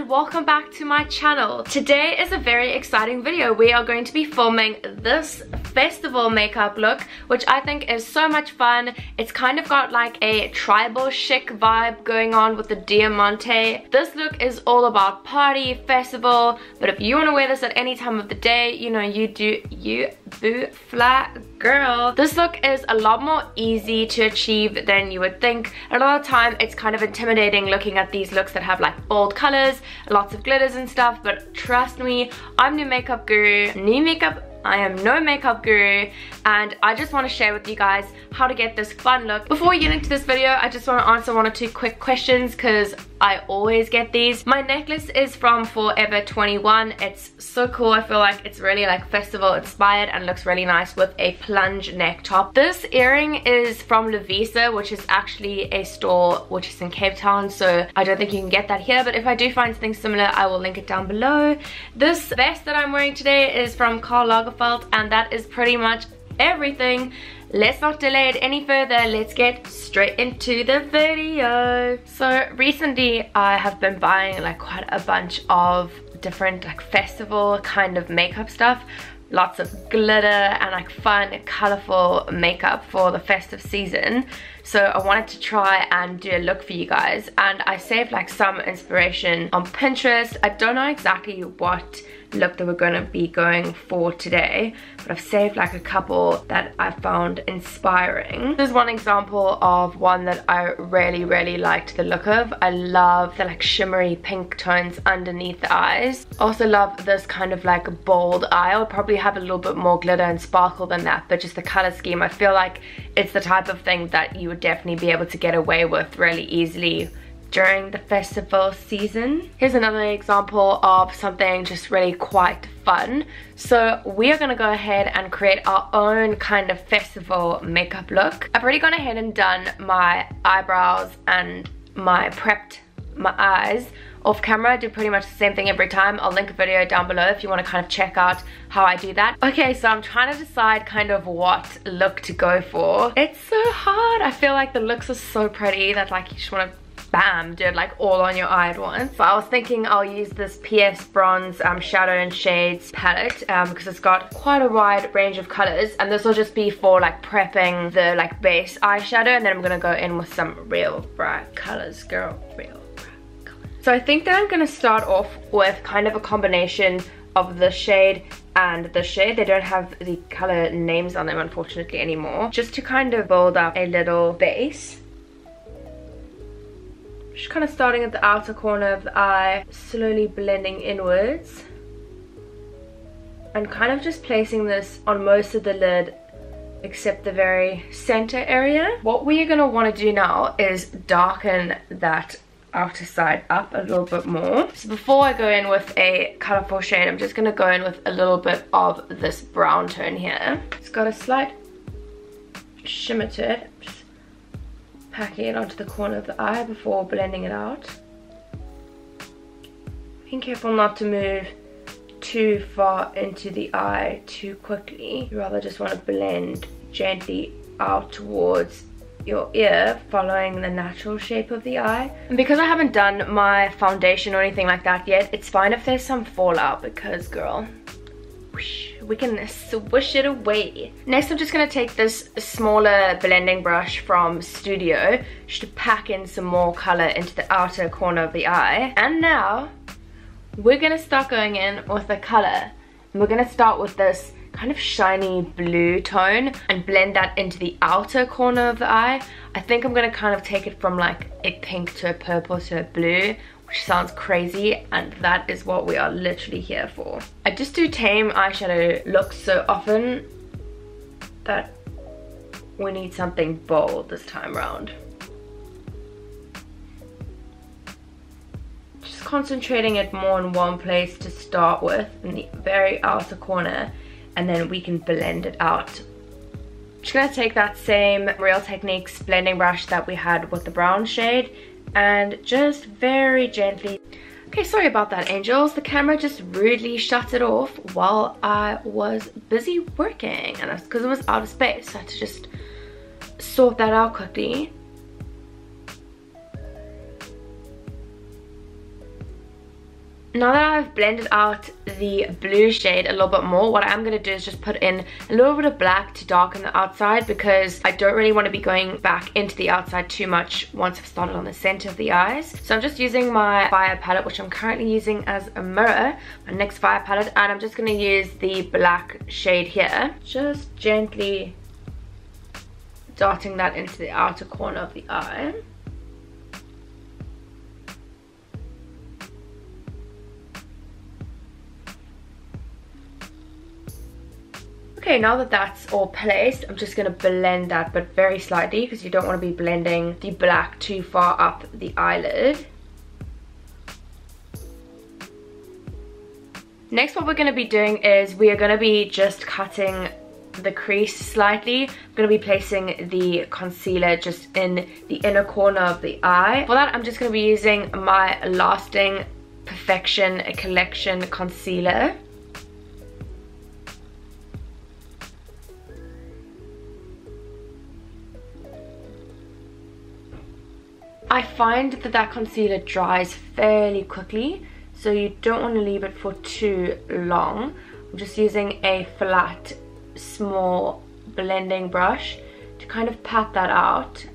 and welcome back to my channel. Today is a very exciting video. We are going to be filming this festival makeup look, which I think is so much fun. It's kind of got like a tribal chic vibe going on with the diamante. This look is all about party, festival, but if you want to wear this at any time of the day, you know, you boo flat girl. This look is a lot more easy to achieve than you would think. A lot of the time it's kind of intimidating looking at these looks that have like bold colors, lots of glitters and stuff, but trust me, I'm I am no makeup guru, and I just want to share with you guys how to get this fun look. Before we get into this video, I just want to answer one or two quick questions because I always get these. My necklace is from Forever 21. It's so cool. I feel like it's really like festival inspired and looks really nice with a plunge neck top. This earring is from Lovisa, which is actually a store which is in Cape Town, so I don't think you can get that here, but if I do find something similar, I will link it down below. This vest that I'm wearing today is from Karl Lagerfeld, and that is pretty much everything. Let's not delay it any further. Let's get straight into the video. So recently I have been buying like quite a bunch of different like festival kind of makeup stuff. Lots of glitter and like fun, colorful makeup for the festive season. So I wanted to try and do a look for you guys, and I saved like some inspiration on Pinterest. I don't know exactly what look that we're gonna be going for today, but I've saved like a couple that I found inspiring. This is one example of one that I really liked the look of. I love the like shimmery pink tones underneath the eyes. Also love this kind of like bold eye. I'll probably have a little bit more glitter and sparkle than that, but just the color scheme, I feel like it's the type of thing that you would definitely be able to get away with really easily during the festival season. Here's another example of something just really quite fun. So we are gonna go ahead and create our own kind of festival makeup look. I've already gone ahead and done my eyebrows and prepped my eyes off camera. I do pretty much the same thing every time. I'll link a video down below if you want to kind of check out how I do that. Okay, so I'm trying to decide kind of what look to go for. It's so hard. I feel like the looks are so pretty that like you just want to bam, do it like all on your eye at once. So I was thinking I'll use this PS Bronze Shadow and Shades palette because it's got quite a wide range of colors, and this will just be for like prepping the like base eyeshadow, and then I'm gonna go in with some real bright colors, girl, real bright colors. So I think that I'm gonna start off with kind of a combination of the shade and the shade. They don't have the color names on them unfortunately anymore, just to kind of build up a little base. Just kind of starting at the outer corner of the eye, slowly blending inwards, and kind of just placing this on most of the lid except the very center area. What we are going to want to do now is darken that outer side up a little bit more. So before I go in with a colorful shade, I'm just going to go in with a little bit of this brown tone here. It's got a slight shimmer to it. Just packing it onto the corner of the eye before blending it out. Being careful not to move too far into the eye too quickly. You rather just want to blend gently out towards your ear, following the natural shape of the eye. And because I haven't done my foundation or anything like that yet, it's fine if there's some fallout because girl, we can swish it away. Next I'm just going to take this smaller blending brush from Studio just to pack in some more color into the outer corner of the eye. And now we're going to start going in with the color. And we're going to start with this kind of shiny blue tone and blend that into the outer corner of the eye. I think I'm going to kind of take it from like a pink to a purple to a blue, which sounds crazy, and that is what we are literally here for. I just do tame eyeshadow looks so often that we need something bold this time around. Just concentrating it more in one place to start with, in the very outer corner, and then we can blend it out. Just gonna take that same Real Techniques blending brush that we had with the brown shade and just very gently. Okay, sorry about that, angels. The camera just rudely shut it off while I was busy working, and that's because it was out of space. So I had to just sort that out quickly. Now that I've blended out the blue shade a little bit more, what I'm going to do is just put in a little bit of black to darken the outside, because I don't really want to be going back into the outside too much once I've started on the center of the eyes. So I'm just using my Fire palette, which I'm currently using as a mirror, my NYX Fire palette, and I'm just going to use the black shade here. Just gently darting that into the outer corner of the eye. Okay, now that that's all placed, I'm just going to blend that, but very slightly, because you don't want to be blending the black too far up the eyelid. Next, what we're going to be doing is we are going to be just cutting the crease slightly. I'm going to be placing the concealer just in the inner corner of the eye. For that, I'm just going to be using my Lasting Perfection Collection concealer. I find that concealer dries fairly quickly, so you don't want to leave it for too long. I'm just using a flat, small blending brush to kind of pat that out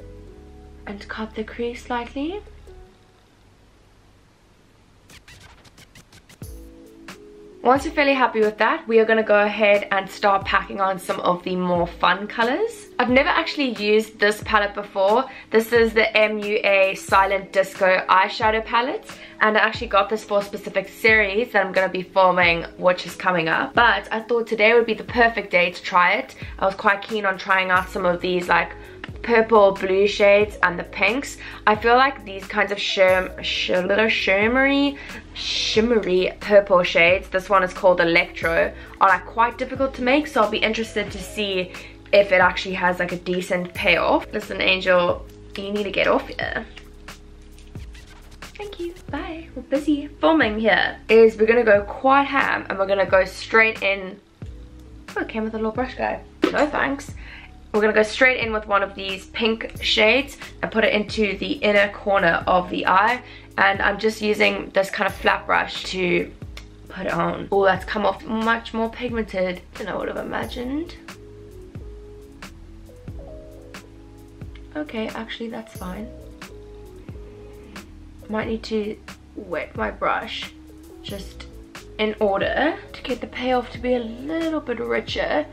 and cut the crease slightly. Once you're fairly happy with that, we are going to go ahead and start packing on some of the more fun colors. I've never actually used this palette before. This is the MUA Silent Disco eyeshadow palette, and I actually got this for a specific series that I'm going to be filming, which is coming up. But I thought today would be the perfect day to try it. I was quite keen on trying out some of these like purple, blue shades and the pinks. I feel like these kinds of shimmery purple shades, this one is called Electro, are like quite difficult to make, so I'll be interested to see if it actually has like a decent payoff. Listen, Angel, you need to get off here. Thank you, bye. We're busy filming here. We're gonna go quite ham, and we're gonna go straight in. Oh, it came with a little brush guy. No thanks. We're going to go straight in with one of these pink shades and put it into the inner corner of the eye. And I'm just using this kind of flat brush to put it on. Oh, that's come off much more pigmented than I would have imagined. Okay, actually that's fine. Might need to wet my brush just in order to get the payoff to be a little bit richer.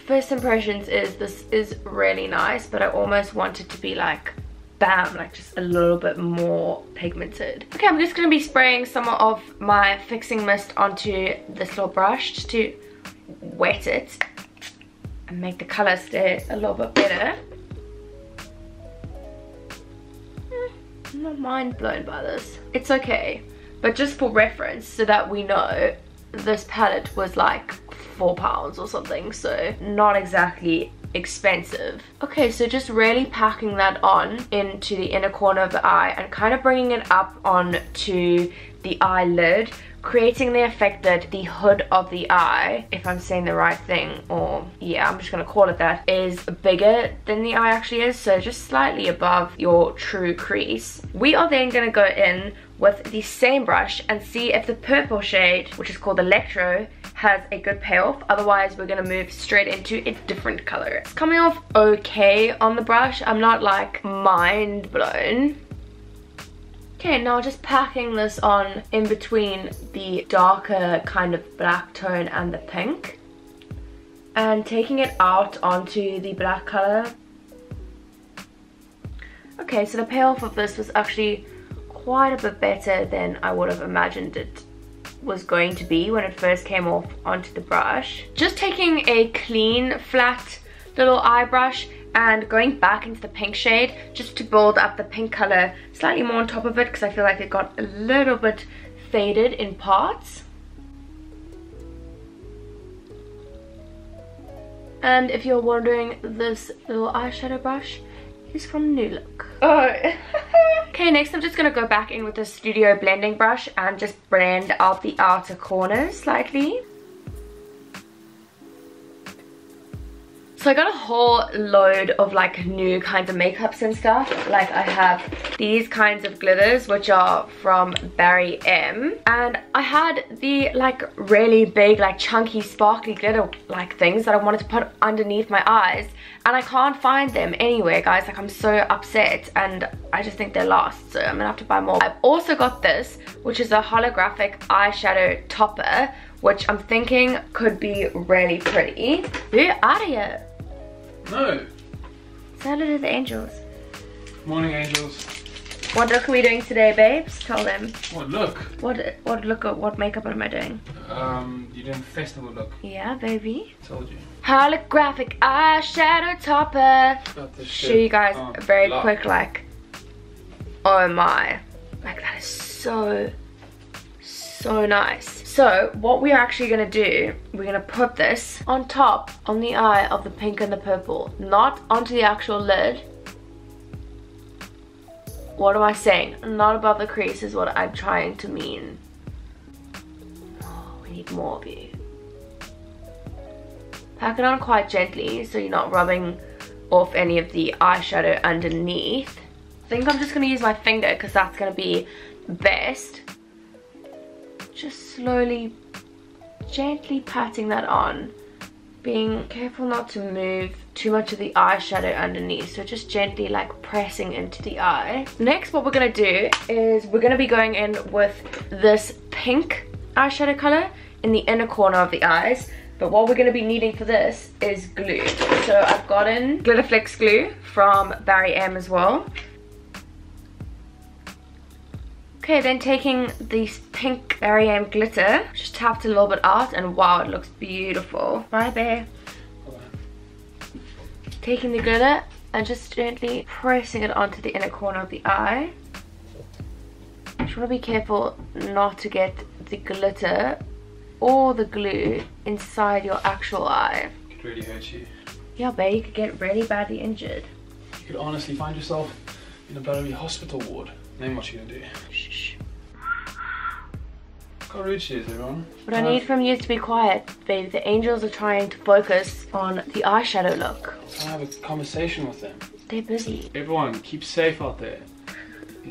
First impressions is this is really nice, but I almost want it to be like bam, like just a little bit more pigmented. Okay, I'm just going to be spraying some of my fixing mist onto this little brush just to wet it and make the color stay a little bit better. I'm not mind blown by this. It's okay, but just for reference so that we know, this palette was like £4 or something, so not exactly expensive. Okay, so just really packing that on into the inner corner of the eye and kind of bringing it up onto the eyelid, creating the effect that the hood of the eye, if I'm saying the right thing, or yeah, I'm just gonna call it that, is bigger than the eye actually is, so just slightly above your true crease. We are then gonna go in with the same brush and see if the purple shade, which is called Electro, has a good payoff. Otherwise, we're gonna move straight into a different color. It's coming off okay on the brush. I'm not like mind blown. Okay, now just packing this on in between the darker kind of black tone and the pink, and taking it out onto the black color. Okay, so the payoff of this was actually quite a bit better than I would have imagined it was going to be when it first came off onto the brush. Just taking a clean, flat little eye brush and going back into the pink shade just to build up the pink color slightly more on top of it, because I feel like it got a little bit faded in parts. And if you're wondering, this little eyeshadow brush is from New Look. Oh. Okay, next I'm just going to go back in with the Studio blending brush and just blend out the outer corners slightly. So I got a whole load of like new kinds of makeups and stuff. Like I have these kinds of glitters which are from Barry M, and I had the like really big like chunky sparkly glitter like things that I wanted to put underneath my eyes, and I can't find them anywhere, guys. Like I'm so upset, and I just think they're lost, so I'm gonna have to buy more. I've also got this, which is a holographic eyeshadow topper, which I'm thinking could be really pretty. Who are you? No. Say hello to the angels. Morning, angels. What look are we doing today, babes? Tell them. What look? What makeup am I doing? You're doing festival look. Yeah, baby. Told you. Holographic eyeshadow topper. Show you guys a very quick like. Oh my. Like that is so nice. So what we're actually gonna do, we're gonna put this on top on the eye of the pink and the purple, not onto the actual lid. What am I saying? Not above the crease is what I'm trying to mean. Oh, we need more of you. Pack it on quite gently so you're not rubbing off any of the eyeshadow underneath. I think I'm just gonna use my finger because that's gonna be best. Just slowly, gently patting that on. Being careful not to move too much of the eyeshadow underneath. So just gently like pressing into the eye. Next, what we're going to do is we're going to be going in with this pink eyeshadow color in the inner corner of the eyes. But what we're going to be needing for this is glue. So I've gotten Glitter Flex glue from Barry M as well. Okay, then taking this pink Barry M glitter, just tapped a little bit out, and wow, it looks beautiful. Right, bear? Taking the glitter and just gently pressing it onto the inner corner of the eye. Just want to be careful not to get the glitter or the glue inside your actual eye. It could really hurt you. Yeah, babe, you could get really badly injured. You could honestly find yourself in a bloody hospital ward. Name what you're gonna do. Shh. Look how rude she is, everyone. What I need from you is to be quiet, babe. The angels are trying to focus on the eyeshadow look. I have a conversation with them. They're busy. Everyone, keep safe out there.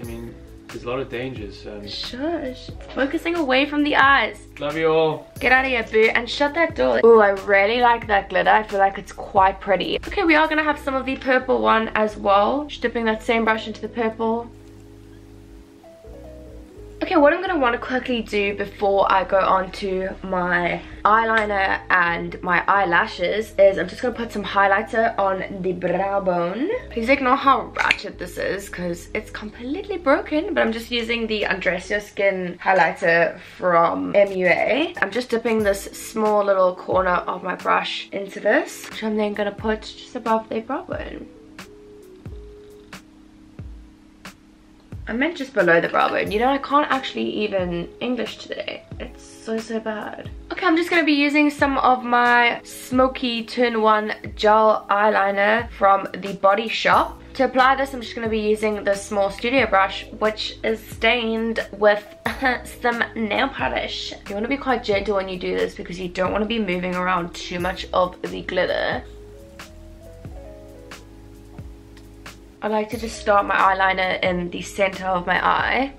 I mean, there's a lot of dangers. Shush. Focusing away from the eyes. Love you all. Get out of here, boo, and shut that door. Oh, I really like that glitter. I feel like it's quite pretty. Okay, we are gonna have some of the purple one as well. Just dipping that same brush into the purple. Okay, what I'm going to want to quickly do before I go on to my eyeliner and my eyelashes is I'm just going to put some highlighter on the brow bone. Please ignore how ratchet this is because it's completely broken, but I'm just using the Undress Your Skin highlighter from MUA. I'm just dipping this small little corner of my brush into this, which I'm then going to put just above the brow bone. I meant just below the brow bone. You know, I can't actually even English today. It's so bad. Okay, I'm just going to be using some of my Smoky 2-in-1 gel eyeliner from the Body Shop. To apply this, I'm just going to be using this small studio brush, which is stained with some nail polish. You want to be quite gentle when you do this because you don't want to be moving around too much of the glitter. I like to just start my eyeliner in the center of my eye.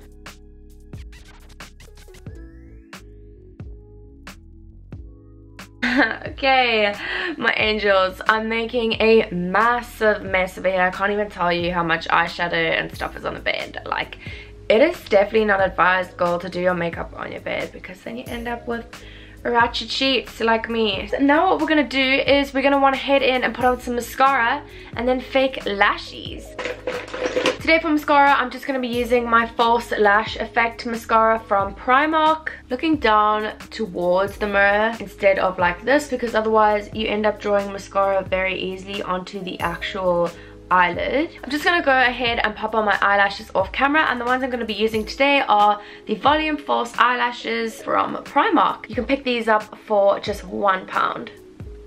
Okay, my angels, I'm making a massive mess of it. I can't even tell you how much eyeshadow and stuff is on the bed. Like, it is definitely not advised, girl, to do your makeup on your bed because then you end up with ratchet sheets like me. So now what we're gonna do is we're gonna want to head in and put on some mascara and then fake lashes. Today for mascara, I'm just gonna be using my False Lash Effect mascara from Primark, looking down towards the mirror instead of like this because otherwise you end up drawing mascara very easily onto the actual eyelid. I'm just gonna go ahead and pop on my eyelashes off camera, and the ones I'm gonna be using today are the Volume False eyelashes from Primark. You can pick these up for just £1.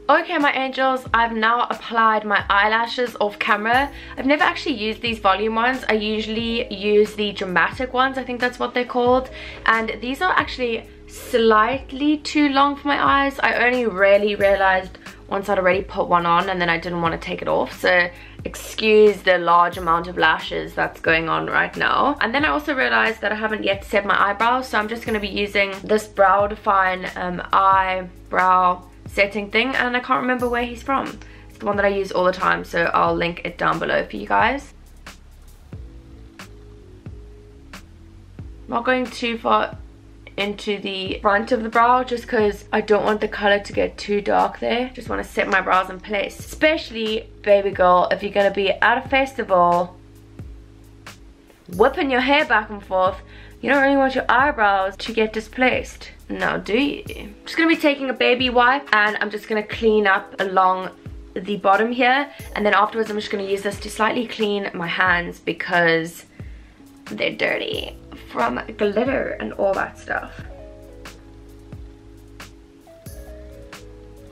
Okay, my angels, I've now applied my eyelashes off camera. I've never actually used these volume ones. I usually use the dramatic ones, I think that's what they're called, and these are actually slightly too long for my eyes. I only really realized once I'd already put one on and then I didn't want to take it off. So excuse the large amount of lashes that's going on right now. And then I also realized that I haven't yet set my eyebrows, so I'm just going to be using this Brow Define eyebrow setting thing, and I can't remember where he's from. It's the one that I use all the time, so I'll link it down below for you guys. Not going too far into the front of the brow just because I don't want the color to get too dark there. Just want to set my brows in place, especially, baby girl, if you're going to be at a festival whipping your hair back and forth. You don't really want your eyebrows to get displaced, now do you? I'm just going to be taking a baby wipe and I'm just going to clean up along the bottom here, and then afterwards I'm just going to use this to slightly clean my hands because they're dirty from glitter and all that stuff.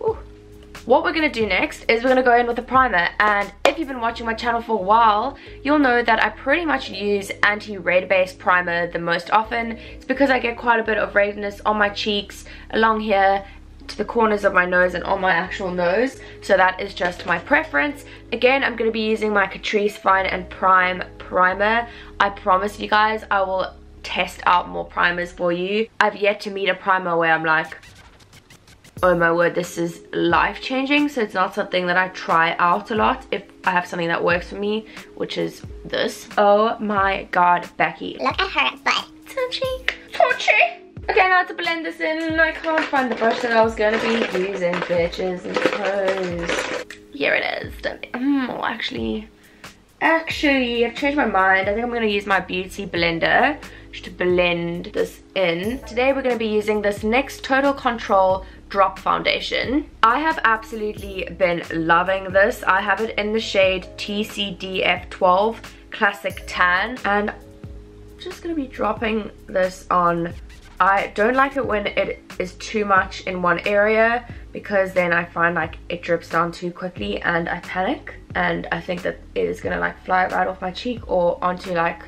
Ooh. What we're going to do next is we're going to go in with a primer, and if you've been watching my channel for a while, you'll know that I pretty much use anti-red based primer the most often. It's because I get quite a bit of redness on my cheeks, along here, to the corners of my nose and on my actual nose, so that is just my preference. Again, I'm going to be using my Catrice Fine and Prime primer. I promise you guys I will test out more primers for you. I've yet to meet a primer where I'm like, oh my word, this is life-changing. So it's not something that I try out a lot if I have something that works for me, which is this. Oh my god, Becky, Look at her butt. touchy, touchy. Okay, now to blend this in, I can't find the brush that I was going to be using, bitches and toes. Here it is. Oh, actually, I've changed my mind. I think I'm going to use my beauty blender just to blend this in. Today we're going to be using this NYX Total Control Drop Foundation. I have absolutely been loving this. I have it in the shade TCDF12 Classic Tan, and I'm just going to be dropping this on. I don't like it when it is too much in one area because then I find like it drips down too quickly and I panic, and I think that it is gonna like fly right off my cheek or onto like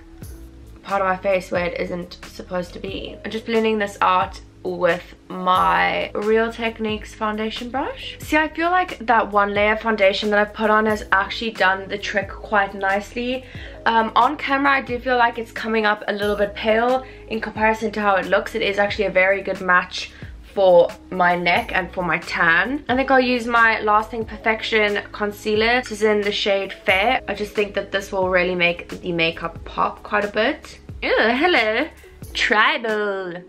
part of my face where it isn't supposed to be. I'm just blending this out with my Real Techniques foundation brush. See, I feel like that one layer foundation that I've put on has actually done the trick quite nicely. On camera I do feel like it's coming up a little bit pale in comparison to how it looks. It is actually a very good match for my neck and for my tan. I think I'll use my Lasting Perfection concealer. This is in the shade Fair. I just think that this will really make the makeup pop quite a bit. Ew, hello, tribal.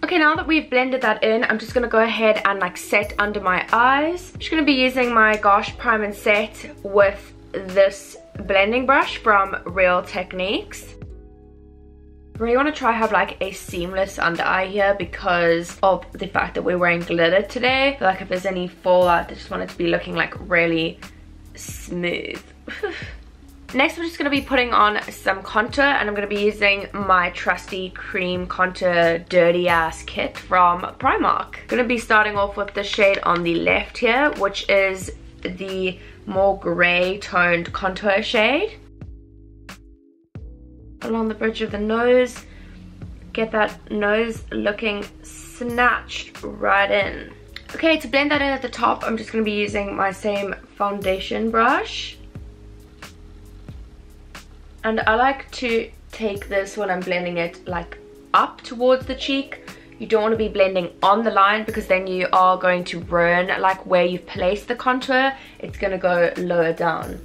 Okay, now that we've blended that in, I'm just going to go ahead and like set under my eyes. I'm just going to be using my Gosh Prime and Set with this blending brush from Real Techniques. I really want to try have like a seamless under eye here because of the fact that we're wearing glitter today. I feel like if there's any fallout, I just want it to be looking like really smooth. Next, we're just going to be putting on some contour, and I'm going to be using my trusty cream contour dirty ass kit from Primark. I'm going to be starting off with the shade on the left here, which is the more grey toned contour shade. Along the bridge of the nose, get that nose looking snatched right in. Okay, to blend that in at the top, I'm just going to be using my same foundation brush. And I like to take this when I'm blending it like up towards the cheek. You don't want to be blending on the line because then you are going to ruin like where you've placed the contour. It's going to go lower down.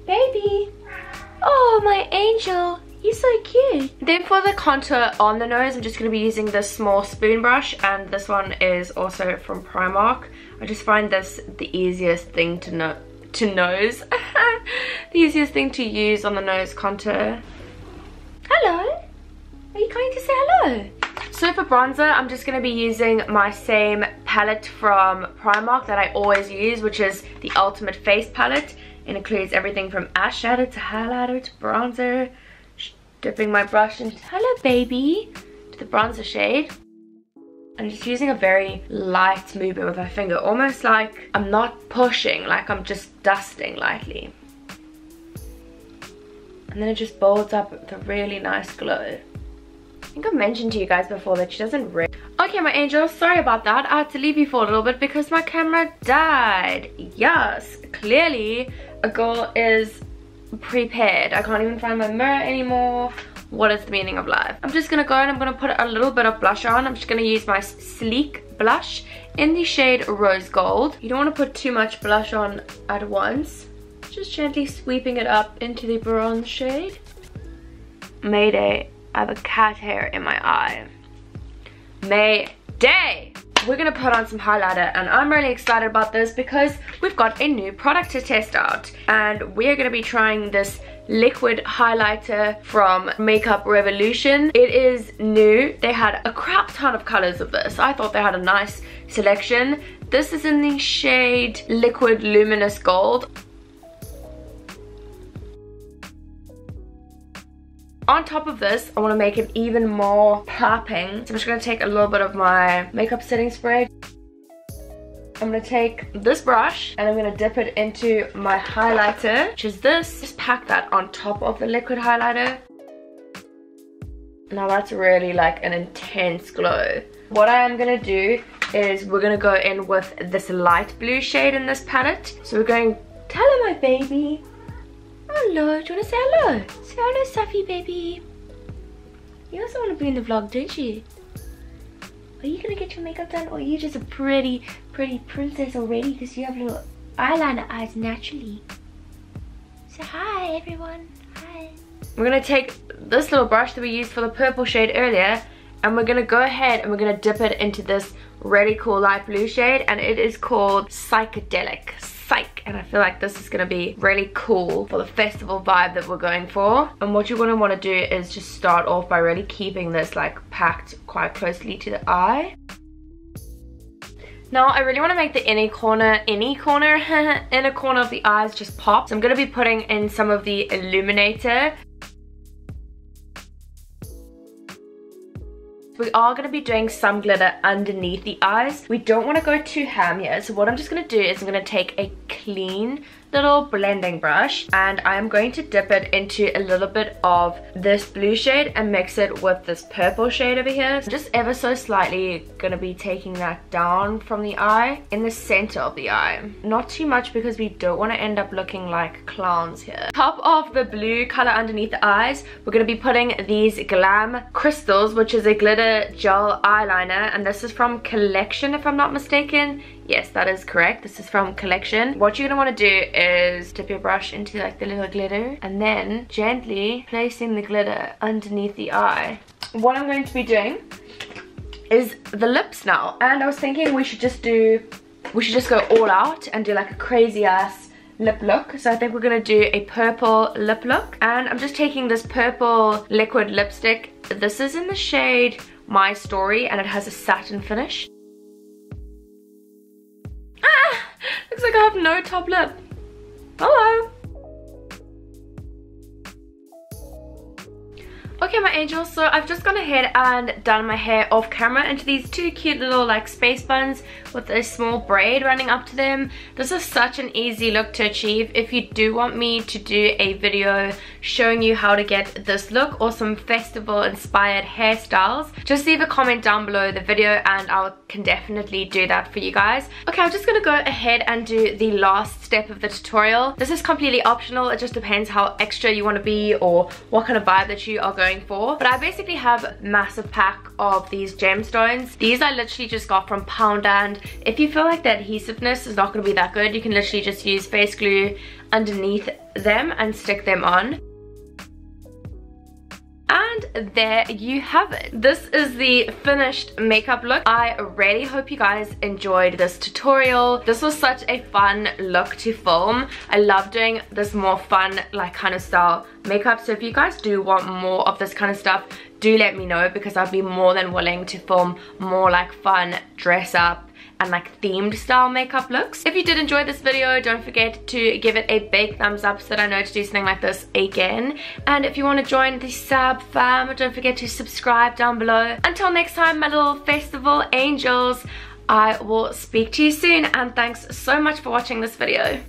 Baby! Oh, my angel! You're so cute! Then for the contour on the nose, I'm just going to be using this small spoon brush, and this one is also from Primark. I just find this the easiest thing to nose. The easiest thing to use on the nose contour. Hello! Are you going to say hello? So for bronzer, I'm just going to be using my same palette from Primark that I always use, which is the Ultimate Face Palette. It includes everything from eyeshadow to highlighter to bronzer. Dipping my brush into, hello baby, to the bronzer shade. I'm just using a very light movement with my finger, almost like I'm not pushing, like I'm just dusting lightly. And then it just builds up with a really nice glow. think I've mentioned to you guys before that she doesn't really... Okay, my angels, sorry about that. I had to leave you for a little bit because my camera died. Yes, clearly a girl is prepared. I can't even find my mirror anymore. What is the meaning of life? I'm just gonna go and I'm gonna put a little bit of blush on. I'm just gonna use my Sleek blush in the shade Rose Gold. You don't want to put too much blush on at once. Just gently sweeping it up into the bronze shade. Mayday, I have a cat hair in my eye. Mayday! We're gonna put on some highlighter, and I'm really excited about this because we've got a new product to test out, and we're gonna be trying this liquid highlighter from Makeup Revolution. It is new. They had a crap ton of colors of this. I thought they had a nice selection. This is in the shade Liquid Luminous Gold. On top of this, I want to make it even more popping. So I'm just going to take a little bit of my makeup setting spray. I'm going to take this brush and I'm going to dip it into my highlighter, which is this. Just pack that on top of the liquid highlighter. Now that's really like an intense glow. What I am going to do is we're going to go in with this light blue shade in this palette. So we're going, hello my baby. Hello, do you want to say hello? Say hello, Safi baby. You also want to be in the vlog, don't you? Are you gonna get your makeup done, or are you just a pretty princess already because you have little eyeliner eyes naturally? So hi everyone, hi. We're gonna take this little brush that we used for the purple shade earlier, and we're gonna go ahead and we're gonna dip it into this really cool light blue shade, and it is called Psychedelic. Psych. And I feel like this is gonna be really cool for the festival vibe that we're going for. And what you're gonna want to do is just start off by really keeping this like packed quite closely to the eye. Now I really want to make the inner corner of the eyes just pop. So I'm gonna be putting in some of the illuminator. We are going to be doing some glitter underneath the eyes. We don't want to go too ham here. So what I'm just going to do is I'm going to take a clean little blending brush and I'm going to dip it into a little bit of this blue shade and mix it with this purple shade over here. So just ever so slightly going to be taking that down from the eye in the center of the eye. Not too much because we don't want to end up looking like clowns here. Top of the blue color underneath the eyes, we're going to be putting these Glam Crystals, which is a glitter gel eyeliner, and this is from Collection if I'm not mistaken. Yes, that is correct. This is from Collection. What you're gonna want to do is dip your brush into like the little glitter and then gently placing the glitter underneath the eye. What I'm going to be doing is the lips now, and I was thinking we should just go all out and do like a crazy ass lip look. So I think we're gonna do a purple lip look, and I'm just taking this purple liquid lipstick. This is in the shade My Story and it has a satin finish. Looks like I have no top lip. Hello. Okay my angels, so I've just gone ahead and done my hair off camera into these two cute little like space buns with a small braid running up to them. This is such an easy look to achieve. If you do want me to do a video showing you how to get this look or some festival inspired hairstyles, just leave a comment down below the video and I can definitely do that for you guys. Okay, I'm just gonna go ahead and do the last step of the tutorial. This is completely optional. It just depends how extra you want to be or what kind of vibe that you are going for. But I basically have a massive pack of these gemstones. These I literally just got from Poundland. If you feel like the adhesiveness is not going to be that good, you can literally just use face glue underneath them and stick them on. And there you have it. This is the finished makeup look. I really hope you guys enjoyed this tutorial. This was such a fun look to film. I love doing this more fun like kind of style makeup. So if you guys do want more of this kind of stuff, do let me know because I'd be more than willing to film more like fun dress up and like themed style makeup looks. If you did enjoy this video, don't forget to give it a big thumbs up so that I know to do something like this again. And if you want to join the Sab Fam, don't forget to subscribe down below. Until next time, my little festival angels, I will speak to you soon, and thanks so much for watching this video.